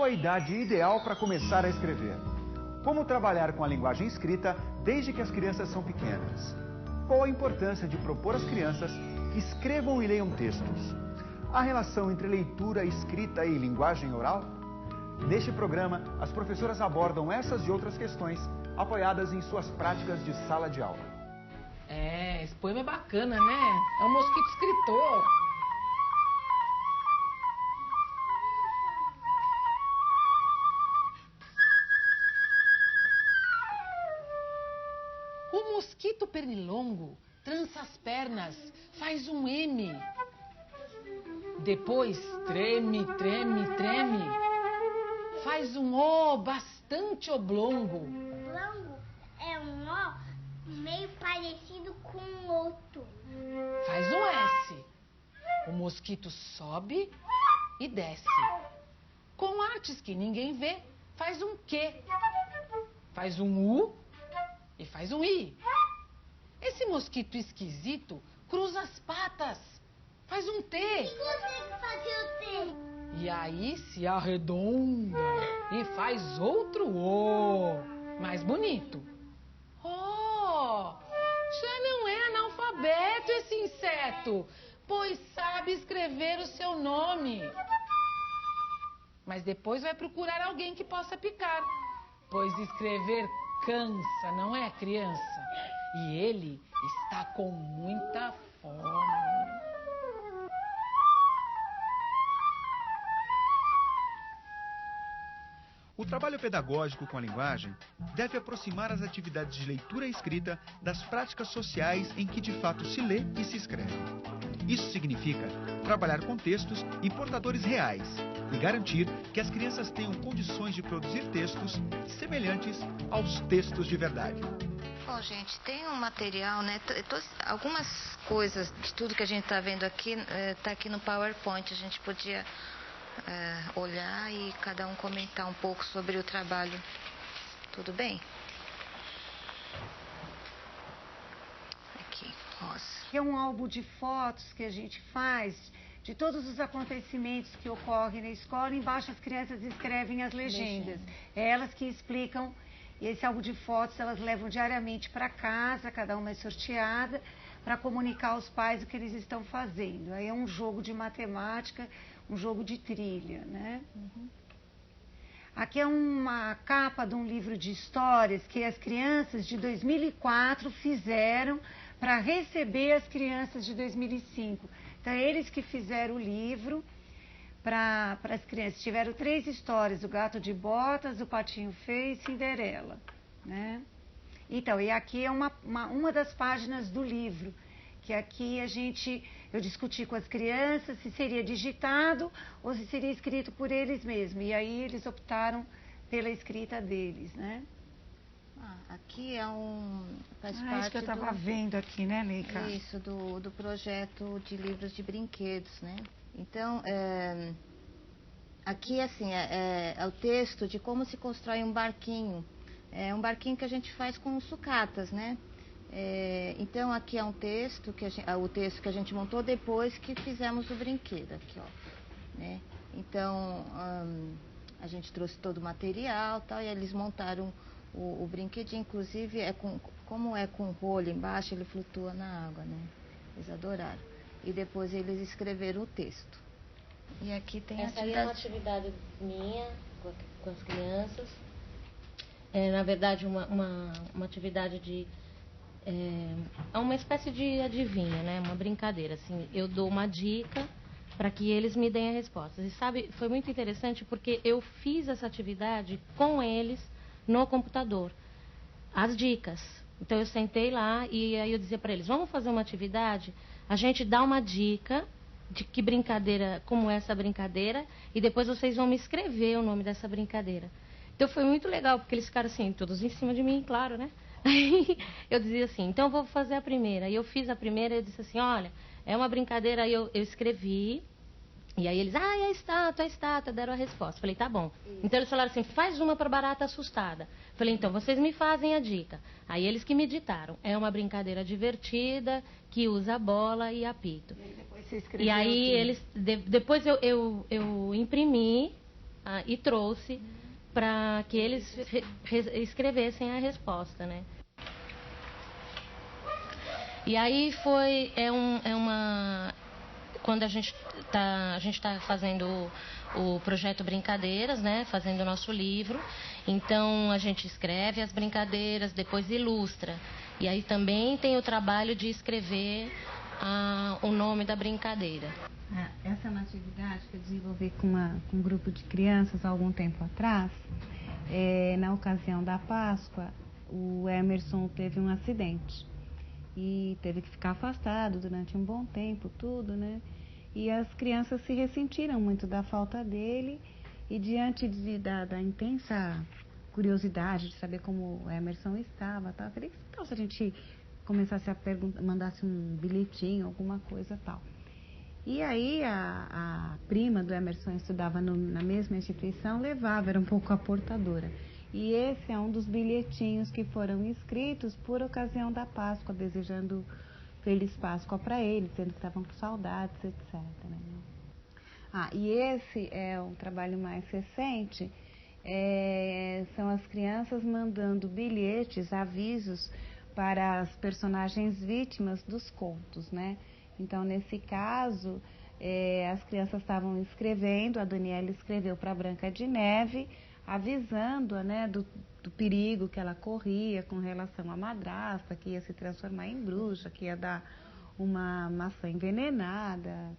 a idade ideal para começar a escrever? Como trabalhar com a linguagem escrita desde que as crianças são pequenas? Qual a importância de propor às crianças que escrevam e leiam textos? A relação entre leitura, escrita e linguagem oral? Neste programa, as professoras abordam essas e outras questões, apoiadas em suas práticas de sala de aula. Esse poema é bacana, né? É um mosquito escritor. O mosquito pernilongo trança as pernas, faz um M. Depois treme, treme, treme. Faz um O bastante oblongo. Oblongo é um O meio parecido com o outro. Faz um S. O mosquito sobe e desce. Com artes que ninguém vê, faz um Q. Faz um U e faz um I. Esse mosquito esquisito cruza as patas, faz um T. E consegue fazer o T? E aí se arredonda e faz outro O, mais bonito. Oh, já não é analfabeto esse inseto, pois sabe escrever o seu nome. Mas depois vai procurar alguém que possa picar, pois escrever cansa, não é, criança? E ele está com muita fome. O trabalho pedagógico com a linguagem deve aproximar as atividades de leitura e escrita das práticas sociais em que de fato se lê e se escreve. Isso significa trabalhar com textos e portadores reais e garantir que as crianças tenham condições de produzir textos semelhantes aos textos de verdade. Bom, gente, tem um material, né? Algumas coisas de tudo que a gente está vendo aqui, está aqui no PowerPoint. A gente podia olhar e cada um comentar um pouco sobre o trabalho. Tudo bem? Aqui, Rosa. É um álbum de fotos que a gente faz de todos os acontecimentos que ocorrem na escola. Embaixo as crianças escrevem as legendas. É elas que explicam. E esse álbum de fotos elas levam diariamente para casa, cada uma é sorteada, para comunicar aos pais o que eles estão fazendo. Aí é um jogo de matemática, um jogo de trilha, né? Aqui é uma capa de um livro de histórias que as crianças de 2004 fizeram para receber as crianças de 2005. Então, eles que fizeram o livro para as crianças. Tiveram 3 histórias, o Gato de Botas, o Patinho Feio e Cinderela, né? Então, e aqui é uma das páginas do livro, que aqui eu discuti com as crianças se seria digitado ou se seria escrito por eles mesmos. E aí eles optaram pela escrita deles, né? Aqui faz parte isso que eu estava vendo aqui, né, Leica? Isso, do projeto de livros de brinquedos, né? Então, aqui, assim, é o texto de como se constrói um barquinho. É um barquinho que a gente faz com sucatas, né? Então, aqui é um texto, o texto que a gente montou depois que fizemos o brinquedo, aqui, ó. Né? Então, a gente trouxe todo o material, tal, e eles montaram o brinquedinho, inclusive, como é com rolha embaixo, ele flutua na água, né? Eles adoraram. E depois eles escreveram o texto. E aqui tem essa aí é uma atividade minha com as crianças. Na verdade, uma atividade de... É uma espécie de adivinha, né? Uma brincadeira. Assim, eu dou uma dica para que eles me deem a resposta. E sabe, foi muito interessante porque eu fiz essa atividade com eles no computador. As dicas. Então, eu sentei lá e aí eu dizia para eles, vamos fazer uma atividade? A gente dá uma dica de que brincadeira, como é essa brincadeira, e depois vocês vão me escrever o nome dessa brincadeira. Então foi muito legal, porque eles ficaram assim, todos em cima de mim, claro, né? Aí eu dizia assim, então eu vou fazer a primeira. E eu fiz a primeira e eu disse assim, olha, é uma brincadeira, aí eu escrevi, e aí eles, é a estátua, deram a resposta. Falei, tá bom. Então eles falaram assim, faz uma para barata assustada. Falei, então vocês me fazem a dica. Aí eles que me ditaram, é uma brincadeira divertida, que usa bola e apito. E aí depois você escreveu e aí eles, depois eu imprimi e trouxe para que eles escrevessem a resposta, né? E aí quando a gente tá fazendo o projeto Brincadeiras, né? Fazendo o nosso livro. Então a gente escreve as brincadeiras, depois ilustra. E aí também tem o trabalho de escrever o nome da brincadeira. Essa é uma atividade que eu desenvolvi com um grupo de crianças há algum tempo atrás. Na ocasião da Páscoa, o Emerson teve um acidente e teve que ficar afastado durante um bom tempo, tudo, né? E as crianças se ressentiram muito da falta dele e diante da intensa curiosidade de saber como o Emerson estava, tal, eu queria que se a gente começasse a perguntar, mandasse um bilhetinho, alguma coisa tal. E aí a prima do Emerson estudava na mesma instituição, levava, era um pouco a portadora. E esse é um dos bilhetinhos que foram escritos por ocasião da Páscoa, desejando Feliz Páscoa para eles, dizendo que estavam com saudades, etc. Né? E esse é um trabalho mais recente, são as crianças mandando bilhetes, avisos para as personagens vítimas dos contos, né? Então, nesse caso, as crianças estavam escrevendo, a Daniela escreveu para a Branca de Neve, avisando, né, do perigo que ela corria com relação à madrasta, que ia se transformar em bruxa, que ia dar uma maçã envenenada,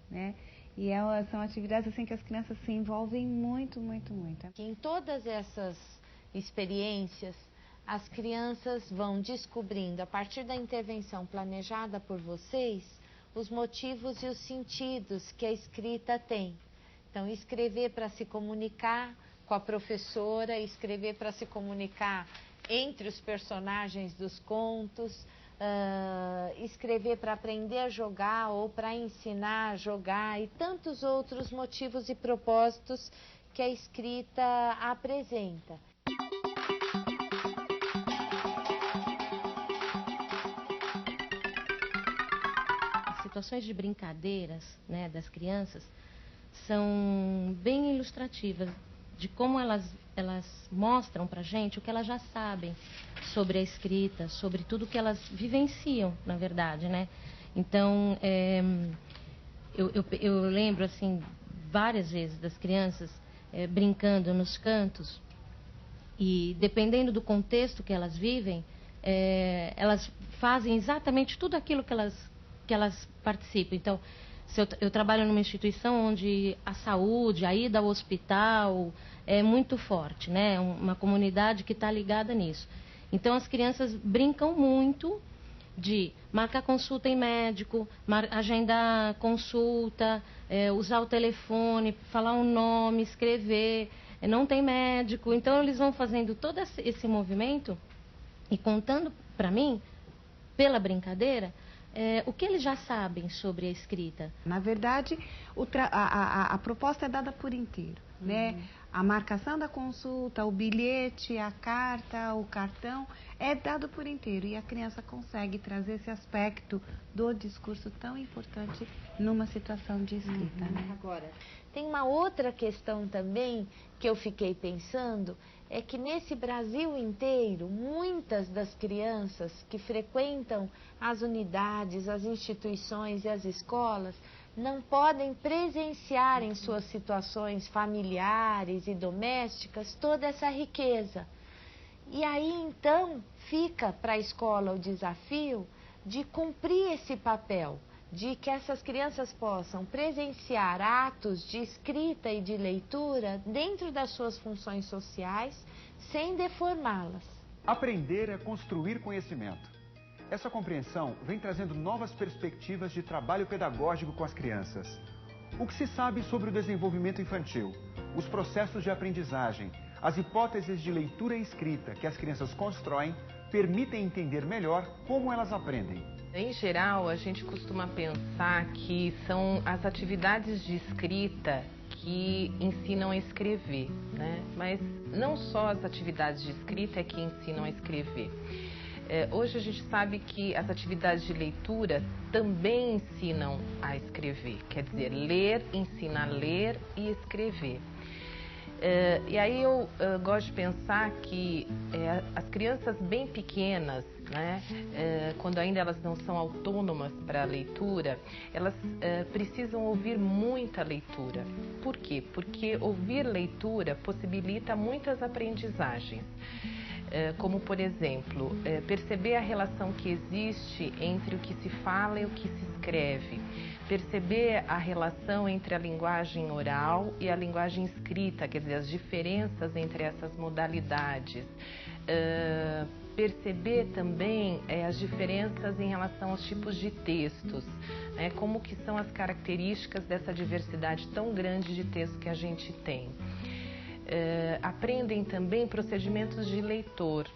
né? E são atividades assim que as crianças se envolvem muito, muito, muito. Em todas essas experiências, as crianças vão descobrindo, a partir da intervenção planejada por vocês, os motivos e os sentidos que a escrita tem. Então, escrever para se comunicar com a professora, escrever para se comunicar entre os personagens dos contos, escrever para aprender a jogar ou para ensinar a jogar e tantos outros motivos e propósitos que a escrita apresenta. As situações de brincadeiras, né, das crianças são bem ilustrativas de como elas mostram para a gente o que elas já sabem sobre a escrita, sobre tudo que elas vivenciam, na verdade, né? Então, eu lembro, assim, várias vezes das crianças brincando nos cantos e, dependendo do contexto que elas vivem, elas fazem exatamente tudo aquilo que elas participam. Então, se eu trabalho numa instituição onde a saúde, a ida ao hospital é muito forte, né? Uma comunidade que está ligada nisso. Então, as crianças brincam muito de marcar consulta em médico, agendar consulta, usar o telefone, falar um nome, escrever, não tem médico. Então, eles vão fazendo todo esse movimento e contando para mim, pela brincadeira, o que eles já sabem sobre a escrita. Na verdade, a proposta é dada por inteiro, né? A marcação da consulta, o bilhete, a carta, o cartão, é dado por inteiro. E a criança consegue trazer esse aspecto do discurso tão importante numa situação de escrita, né? Agora, tem uma outra questão também que eu fiquei pensando, é que nesse Brasil inteiro, muitas das crianças que frequentam as unidades, as instituições e as escolas não podem presenciar em suas situações familiares e domésticas toda essa riqueza. E aí, então, fica para a escola o desafio de cumprir esse papel, de que essas crianças possam presenciar atos de escrita e de leitura dentro das suas funções sociais, sem deformá-las. Aprender é construir conhecimento. Essa compreensão vem trazendo novas perspectivas de trabalho pedagógico com as crianças. O que se sabe sobre o desenvolvimento infantil, os processos de aprendizagem, as hipóteses de leitura e escrita que as crianças constroem, permitem entender melhor como elas aprendem. Em geral, a gente costuma pensar que são as atividades de escrita que ensinam a escrever, né? Mas não só as atividades de escrita é que ensinam a escrever. Hoje a gente sabe que as atividades de leitura também ensinam a escrever, quer dizer, ler ensina a ler e escrever. E aí eu gosto de pensar que as crianças bem pequenas, né, quando ainda elas não são autônomas para a leitura, elas precisam ouvir muita leitura. Por quê? Porque ouvir leitura possibilita muitas aprendizagens. Como, por exemplo, perceber a relação que existe entre o que se fala e o que se escreve. Perceber a relação entre a linguagem oral e a linguagem escrita, quer dizer, as diferenças entre essas modalidades. Perceber também as diferenças em relação aos tipos de textos, né? Como que são as características dessa diversidade tão grande de texto que a gente tem. Aprendem também procedimentos de leitor,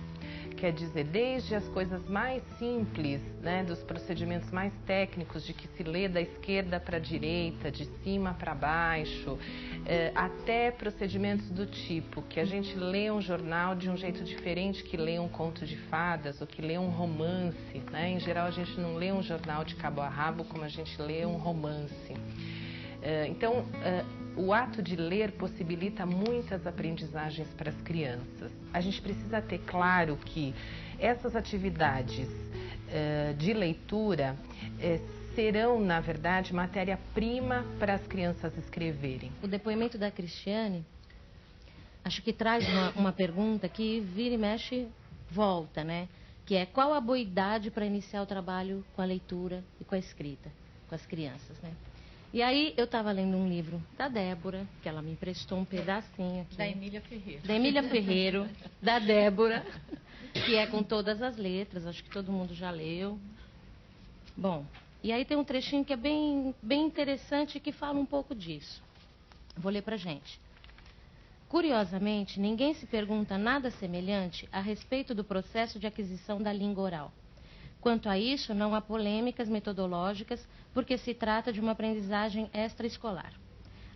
quer dizer, desde as coisas mais simples, né, dos procedimentos mais técnicos, de que se lê da esquerda para a direita, de cima para baixo, até procedimentos do tipo que a gente lê um jornal de um jeito diferente que lê um conto de fadas ou que lê um romance, né? Em geral a gente não lê um jornal de cabo a rabo como a gente lê um romance. Então, o ato de ler possibilita muitas aprendizagens para as crianças. A gente precisa ter claro que essas atividades de leitura serão, na verdade, matéria-prima para as crianças escreverem. O depoimento da Cristiane, acho que traz uma pergunta que vira e mexe, volta, né? Que é: qual a boa idade para iniciar o trabalho com a leitura e com a escrita, com as crianças, né? E aí eu estava lendo um livro da Débora, que ela me emprestou um pedacinho aqui. Da Emília Ferreiro. Da Emília Ferreiro, da Débora, que é com todas as letras, acho que todo mundo já leu. Bom, e aí tem um trechinho que é bem interessante e que fala um pouco disso. Vou ler pra gente. Curiosamente, ninguém se pergunta nada semelhante a respeito do processo de aquisição da língua oral. Quanto a isso, não há polêmicas metodológicas, porque se trata de uma aprendizagem extraescolar.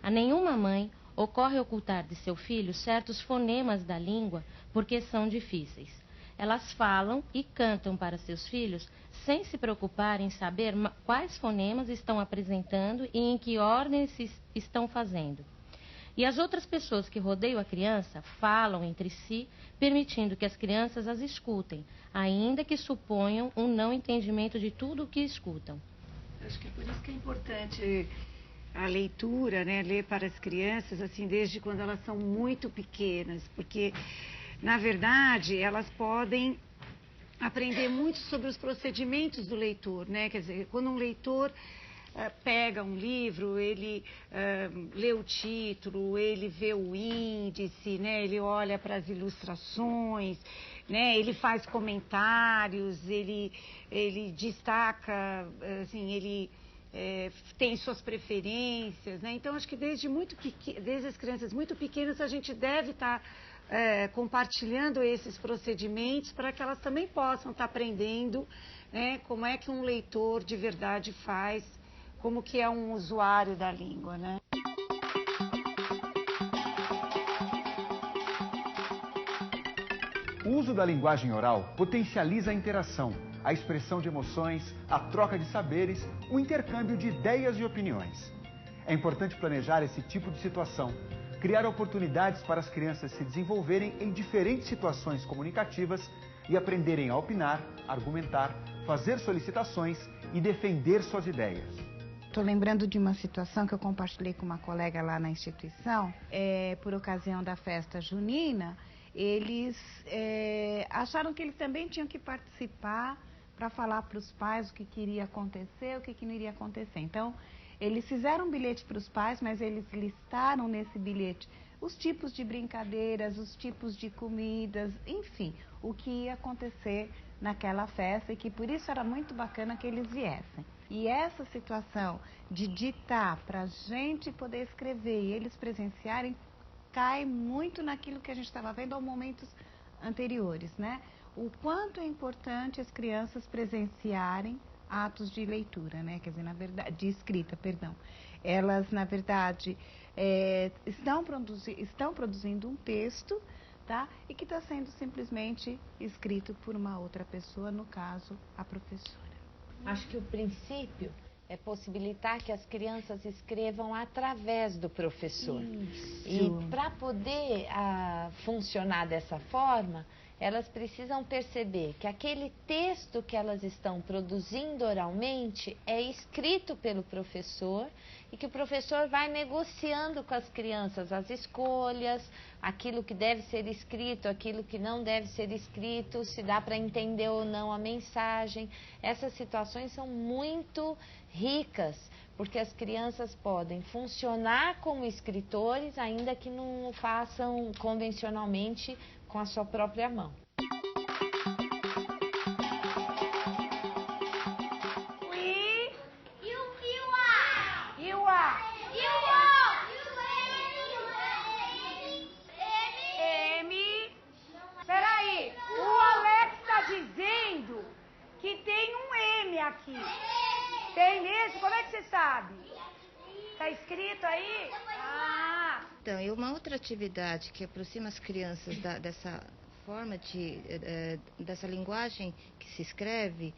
A nenhuma mãe ocorre ocultar de seu filho certos fonemas da língua porque são difíceis. Elas falam e cantam para seus filhos sem se preocupar em saber quais fonemas estão apresentando e em que ordem se estão fazendo. E as outras pessoas que rodeiam a criança falam entre si, permitindo que as crianças as escutem, ainda que suponham um não entendimento de tudo o que escutam. Acho que é por isso que é importante a leitura, né? Ler para as crianças, assim, desde quando elas são muito pequenas, porque, na verdade, elas podem aprender muito sobre os procedimentos do leitor, né? Quer dizer, quando um leitor pega um livro, ele lê o título, ele vê o índice, né? Ele olha para as ilustrações, né? Ele faz comentários, ele destaca, assim, ele tem suas preferências, né? Então, acho que desde as crianças muito pequenas a gente deve estar compartilhando esses procedimentos para que elas também possam estar aprendendo, né? Como é que um leitor de verdade faz, como que é um usuário da língua, né? O uso da linguagem oral potencializa a interação, a expressão de emoções, a troca de saberes, o intercâmbio de ideias e opiniões. É importante planejar esse tipo de situação, criar oportunidades para as crianças se desenvolverem em diferentes situações comunicativas e aprenderem a opinar, argumentar, fazer solicitações e defender suas ideias. Estou lembrando de uma situação que eu compartilhei com uma colega lá na instituição, por ocasião da festa junina. Eles acharam que eles também tinham que participar para falar para os pais o que iria acontecer, o que não iria acontecer. Então, eles fizeram um bilhete para os pais, mas eles listaram nesse bilhete os tipos de brincadeiras, os tipos de comidas, enfim, o que ia acontecer naquela festa e que por isso era muito bacana que eles viessem. E essa situação de ditar para a gente poder escrever e eles presenciarem cai muito naquilo que a gente estava vendo há momentos anteriores, né? O quanto é importante as crianças presenciarem atos de leitura, né? Quer dizer, na verdade, de escrita, perdão. Elas, na verdade, estão produzindo um texto, tá? E que está sendo simplesmente escrito por uma outra pessoa, no caso, a professora. Acho que o princípio é possibilitar que as crianças escrevam através do professor. Isso. E para poder funcionar dessa forma, elas precisam perceber que aquele texto que elas estão produzindo oralmente é escrito pelo professor e que o professor vai negociando com as crianças as escolhas, aquilo que deve ser escrito, aquilo que não deve ser escrito, se dá para entender ou não a mensagem. Essas situações são muito ricas, porque as crianças podem funcionar como escritores, ainda que não façam convencionalmente com a sua própria mão. Peraí, o Alex está dizendo que tem um M aqui. Tem mesmo? Como é que você sabe? Tá escrito aí? Ah! Então, e uma outra atividade que aproxima as crianças dessa forma dessa linguagem que se escreve,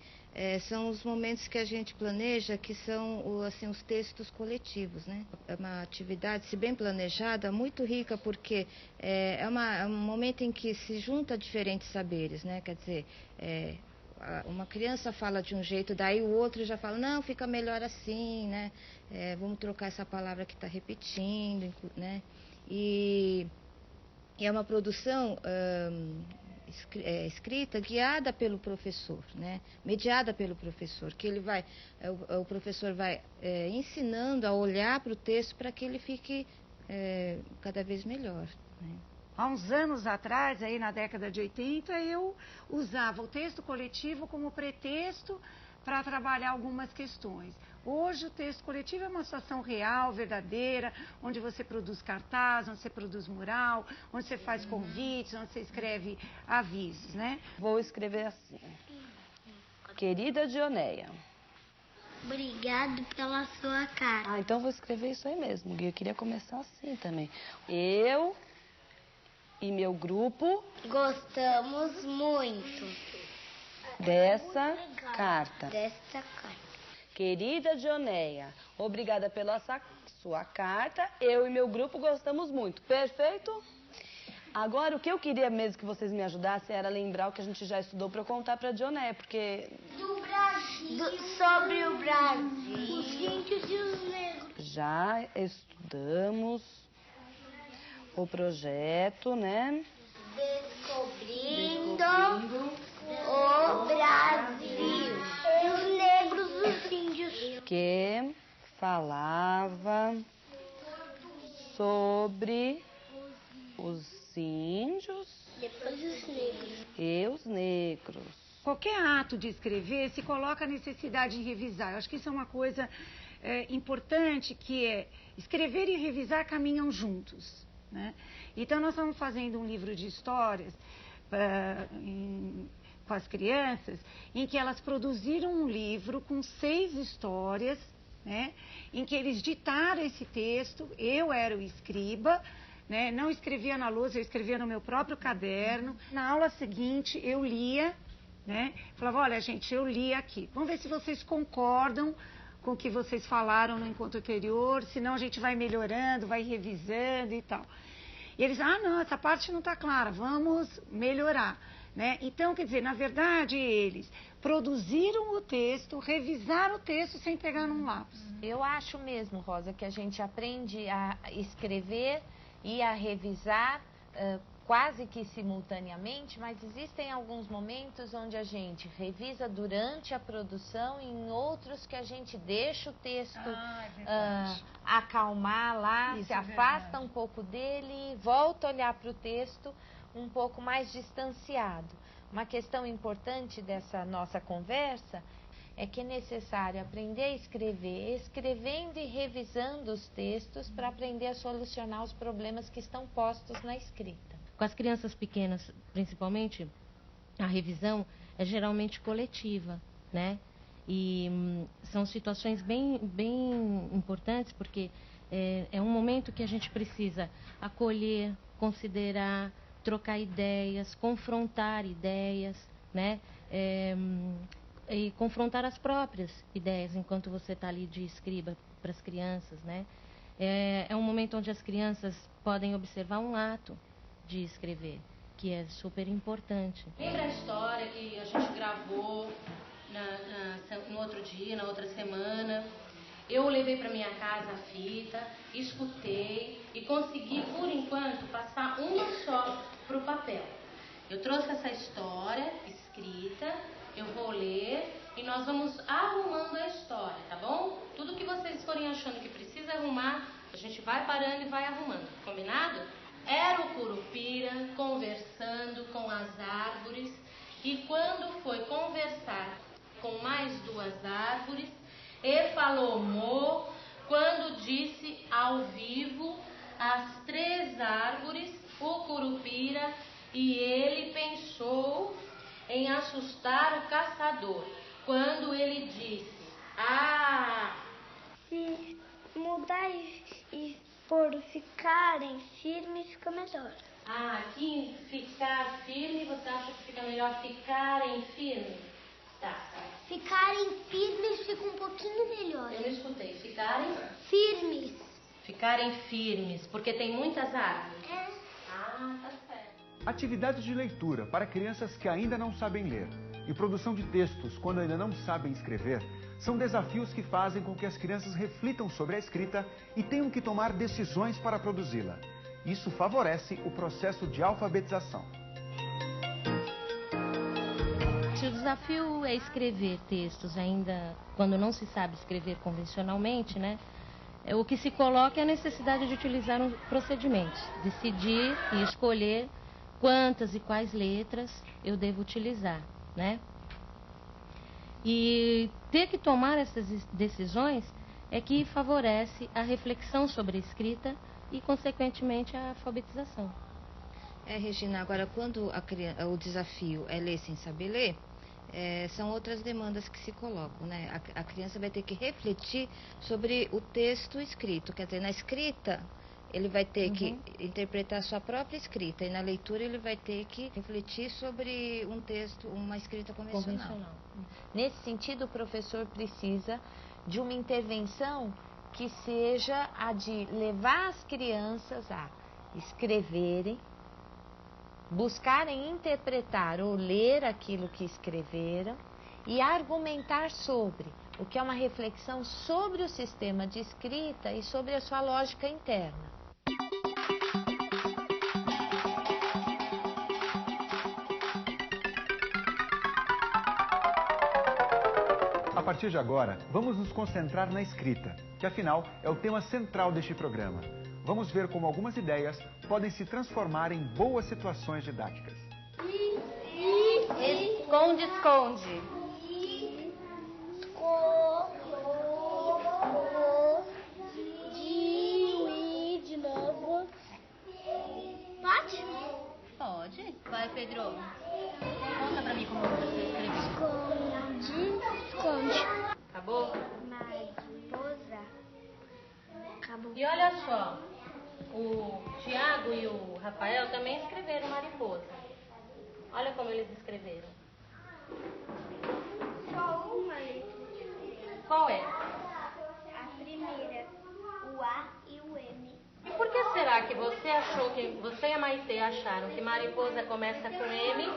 são os momentos que a gente planeja, que são assim, os textos coletivos, né? É uma atividade, se bem planejada, muito rica, porque é um momento em que se junta diferentes saberes, né? Quer dizer, uma criança fala de um jeito, daí o outro já fala, não, fica melhor assim, né? Vamos trocar essa palavra que está repetindo, né? E é uma produção escrita, guiada pelo professor, né? Mediada pelo professor, que ele vai, o professor vai ensinando a olhar para o texto para que ele fique cada vez melhor, né? Há uns anos atrás, aí na década de 80, eu usava o texto coletivo como pretexto para trabalhar algumas questões. Hoje o texto coletivo é uma situação real, verdadeira, onde você produz cartaz, onde você produz mural, onde você faz convites, onde você escreve avisos, né? Vou escrever assim. Querida Dioneia. Obrigado pela sua carta. Ah, então vou escrever isso aí mesmo, Gui. Eu queria começar assim também. Eu e meu grupo gostamos muito dessa carta. Carta. Querida Dioneia, obrigada pela sua carta. Eu e meu grupo gostamos muito. Perfeito? Agora, o que eu queria mesmo que vocês me ajudassem era lembrar o que a gente já estudou para eu contar para a Dioneia, porque... Do Brasil. Sobre o Brasil. Os índios e os negros. Já estudamos o projeto, né? Descobrindo o Brasil. E os negros, os índios. Que falava sobre os índios Depois os negros. e os negros. Qualquer ato de escrever se coloca a necessidade de revisar. Eu acho que isso é uma coisa importante, que é escrever e revisar caminham juntos, né? Então, nós estamos fazendo um livro de histórias com as crianças, em que elas produziram um livro com 6 histórias, né? Em que eles ditaram esse texto, eu era o escriba, né? Não escrevia na lousa, eu escrevia no meu próprio caderno. Na aula seguinte, eu lia, né? Falava, olha, gente, eu li aqui. Vamos ver se vocês concordam com o que vocês falaram no encontro anterior, senão a gente vai melhorando, vai revisando e tal. E eles, não, essa parte não está clara, vamos melhorar, né? Então, quer dizer, na verdade, eles produziram o texto, revisaram o texto sem pegar num lápis. Eu acho mesmo, Rosa, que a gente aprende a escrever e a revisar quase que simultaneamente, mas existem alguns momentos onde a gente revisa durante a produção e em outros que a gente deixa o texto acalmar lá, se afasta um pouco dele, volta a olhar para o texto um pouco mais distanciado. Uma questão importante dessa nossa conversa é que é necessário aprender a escrever, escrevendo e revisando os textos para aprender a solucionar os problemas que estão postos na escrita. Com as crianças pequenas, principalmente, a revisão é geralmente coletiva, né? E são situações bem importantes, porque é um momento que a gente precisa acolher, considerar, trocar ideias, confrontar ideias, né? e confrontar as próprias ideias enquanto você está ali de escriba para as crianças, né? É um momento onde as crianças podem observar um ato de escrever, que é super importante. Lembra a história que a gente gravou no outro dia, na outra semana? Eu levei para minha casa a fita, escutei e consegui, por enquanto, passar uma só para o papel. Eu trouxe essa história escrita, eu vou ler e nós vamos arrumando a história, tá bom? Tudo que vocês forem achando que precisa arrumar, a gente vai parando e vai arrumando, combinado? Era o Curupira conversando com as árvores e quando foi conversar com mais 2 árvores, e falou Mo quando disse ao vivo as 3 árvores, o Curupira, e ele pensou em assustar o caçador, quando ele disse, se mudar e por ficarem firmes fica melhor. Aqui ficar firme, você acha que fica melhor ficarem firmes? Tá. Ficarem firmes fica um pouquinho melhor. Eu não escutei. Ficarem? Firmes. Ficarem firmes, porque tem muitas árvores. Tá certo. Atividades de leitura para crianças que ainda não sabem ler e produção de textos quando ainda não sabem escrever são desafios que fazem com que as crianças reflitam sobre a escrita e tenham que tomar decisões para produzi-la. Isso favorece o processo de alfabetização. Se o desafio é escrever textos ainda quando não se sabe escrever convencionalmente, né? O que se coloca é a necessidade de utilizar procedimentos, decidir e escolher quantas e quais letras eu devo utilizar, né? E ter que tomar essas decisões é que favorece a reflexão sobre a escrita e, consequentemente, a alfabetização. Regina, agora quando o desafio é ler sem saber ler, são outras demandas que se colocam, né? A criança vai ter que refletir sobre o texto escrito, quer dizer, na escrita ele vai ter que interpretar a sua própria escrita e na leitura ele vai ter que refletir sobre um texto, uma escrita convencional. Nesse sentido, o professor precisa de uma intervenção que seja a de levar as crianças a escreverem, buscarem interpretar ou ler aquilo que escreveram e argumentar sobre, o que é uma reflexão sobre o sistema de escrita e sobre a sua lógica interna. A partir de agora, vamos nos concentrar na escrita, que afinal é o tema central deste programa. Vamos ver como algumas ideias podem se transformar em boas situações didáticas. Esconde, esconde. De novo. Pode? Pode. Vai, Pedro. Conta pra mim como você escreveu. Esconde. Acabou? Mariposa. Acabou. E olha só, o Tiago e o Rafael também escreveram mariposa. Olha como eles escreveram. Só uma letra. Qual é? A primeira, o A e o M. E por que será que você e a Maitê acharam que mariposa começa com M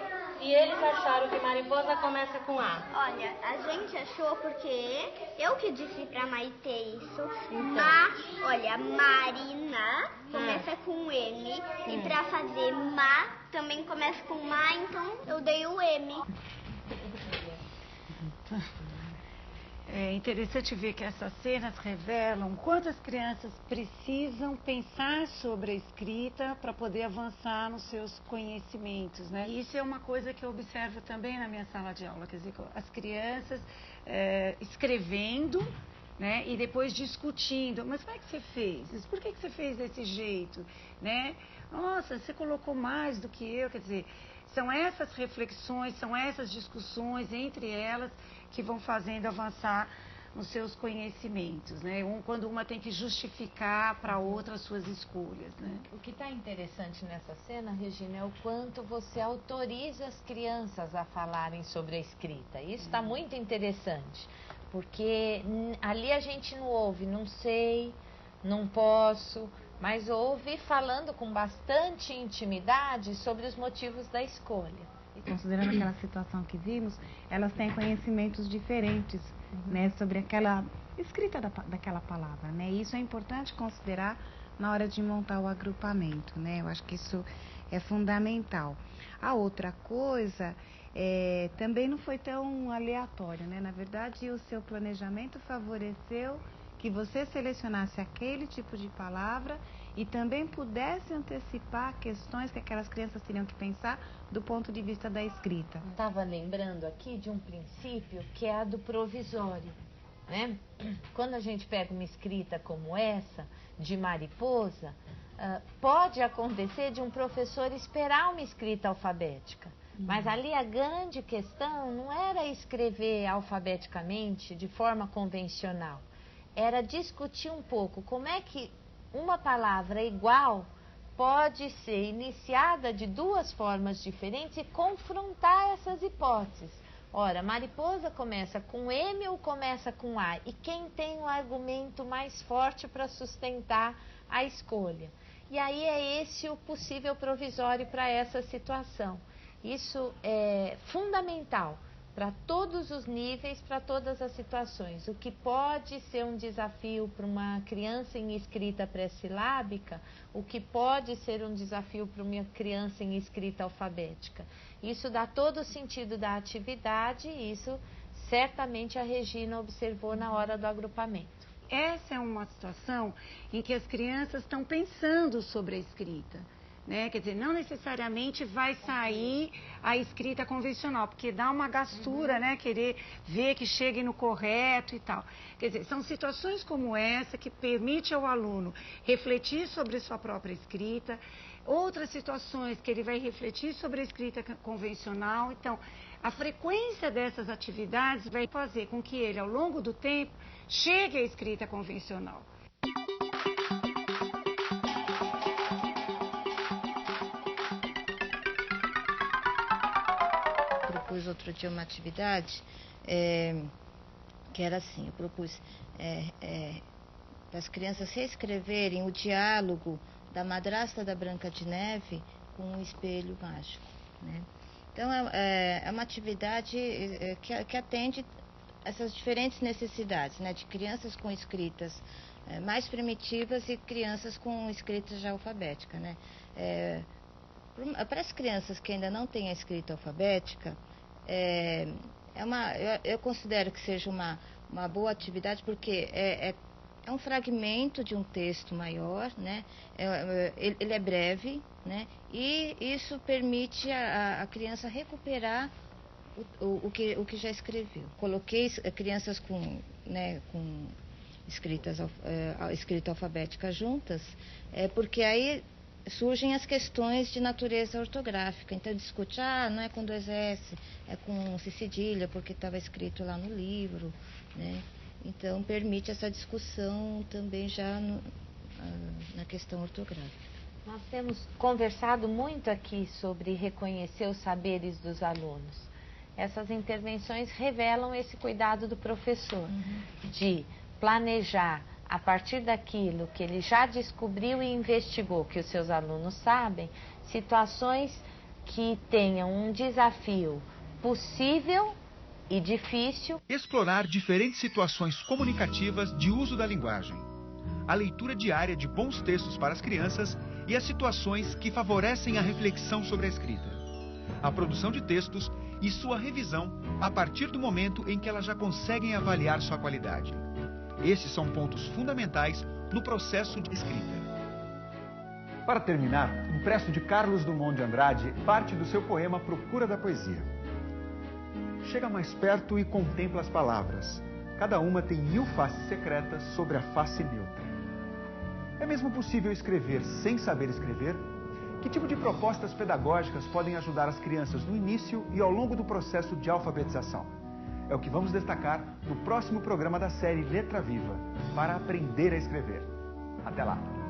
e eles acharam que mariposa começa com A? Olha, a gente achou porque eu que disse pra Maitê isso. Então. Olha, Marina começa com M e pra fazer também começa com então eu dei o M. É interessante ver que essas cenas revelam quantas crianças precisam pensar sobre a escrita para poder avançar nos seus conhecimentos, né? E isso é uma coisa que eu observo também na minha sala de aula, quer dizer, as crianças escrevendo, né? E depois discutindo, mas como é que você fez? Por que você fez desse jeito, né? Nossa, você colocou mais do que eu, quer dizer, são essas reflexões, são essas discussões entre elas que vão fazendo avançar nos seus conhecimentos, né? Quando uma tem que justificar para outra as suas escolhas, né? O que está interessante nessa cena, Regina, é o quanto você autoriza as crianças a falarem sobre a escrita. Isso está muito interessante, porque ali a gente não ouve, não sei, não posso, mas ouve falando com bastante intimidade sobre os motivos da escolha. Considerando aquela situação que vimos, elas têm conhecimentos diferentes, né, sobre aquela escrita daquela palavra, né? E isso é importante considerar na hora de montar o agrupamento, né? Eu acho que isso é fundamental. A outra coisa também não foi tão aleatório, né? Na verdade, o seu planejamento favoreceu que você selecionasse aquele tipo de palavra e também pudesse antecipar questões que aquelas crianças teriam que pensar do ponto de vista da escrita. Estava lembrando aqui de um princípio que é a do provisório, né? Quando a gente pega uma escrita como essa, de Mariposa, pode acontecer de um professor esperar uma escrita alfabética. Mas ali a grande questão não era escrever alfabeticamente de forma convencional. Era discutir um pouco como é que uma palavra igual pode ser iniciada de duas formas diferentes e confrontar essas hipóteses. Ora, Mariposa começa com M ou começa com A? E quem tem um argumento mais forte para sustentar a escolha? E aí é esse o possível provisório para essa situação. Isso é fundamental para todos os níveis, para todas as situações. O que pode ser um desafio para uma criança em escrita pré-silábica, o que pode ser um desafio para uma criança em escrita alfabética. Isso dá todo o sentido da atividade e isso certamente a Regina observou na hora do agrupamento. Essa é uma situação em que as crianças estão pensando sobre a escrita. Né? Quer dizer, não necessariamente vai sair a escrita convencional, porque dá uma gastura, né? Querer ver que chegue no correto e tal. Quer dizer, são situações como essa que permite ao aluno refletir sobre sua própria escrita, outras situações que ele vai refletir sobre a escrita convencional. Então, a frequência dessas atividades vai fazer com que ele, ao longo do tempo, chegue à escrita convencional. Propus outro dia uma atividade que era assim, eu propus para as crianças reescreverem o diálogo da madrasta da Branca de Neve com um espelho mágico, né? Então é uma atividade que atende essas diferentes necessidades, né, de crianças com escritas mais primitivas e crianças com escrita já alfabética, né? Para as crianças que ainda não têm a escrita alfabética, eu considero que seja uma boa atividade, porque é um fragmento de um texto maior, né? Ele é breve, né? E isso permite a criança recuperar o que já escreveu. Coloquei crianças com escrita alfabética juntas, porque aí surgem as questões de natureza ortográfica. Então discute, não é com 2 S, é com C cedilha, porque estava escrito lá no livro, né? Então permite essa discussão também já na questão ortográfica. Nós temos conversado muito aqui sobre reconhecer os saberes dos alunos. Essas intervenções revelam esse cuidado do professor, de planejar a partir daquilo que ele já descobriu e investigou, que os seus alunos sabem, situações que tenham um desafio possível e difícil. Explorar diferentes situações comunicativas de uso da linguagem. A leitura diária de bons textos para as crianças e as situações que favorecem a reflexão sobre a escrita. A produção de textos e sua revisão a partir do momento em que elas já conseguem avaliar sua qualidade. Esses são pontos fundamentais no processo de escrita. Para terminar, um presto de Carlos Drummond de Andrade parte do seu poema Procura da Poesia. Chega mais perto e contempla as palavras. Cada uma tem 1000 faces secretas sobre a face neutra. É mesmo possível escrever sem saber escrever? Que tipo de propostas pedagógicas podem ajudar as crianças no início e ao longo do processo de alfabetização? é o que vamos destacar no próximo programa da série Letra Viva, para aprender a escrever. Até lá!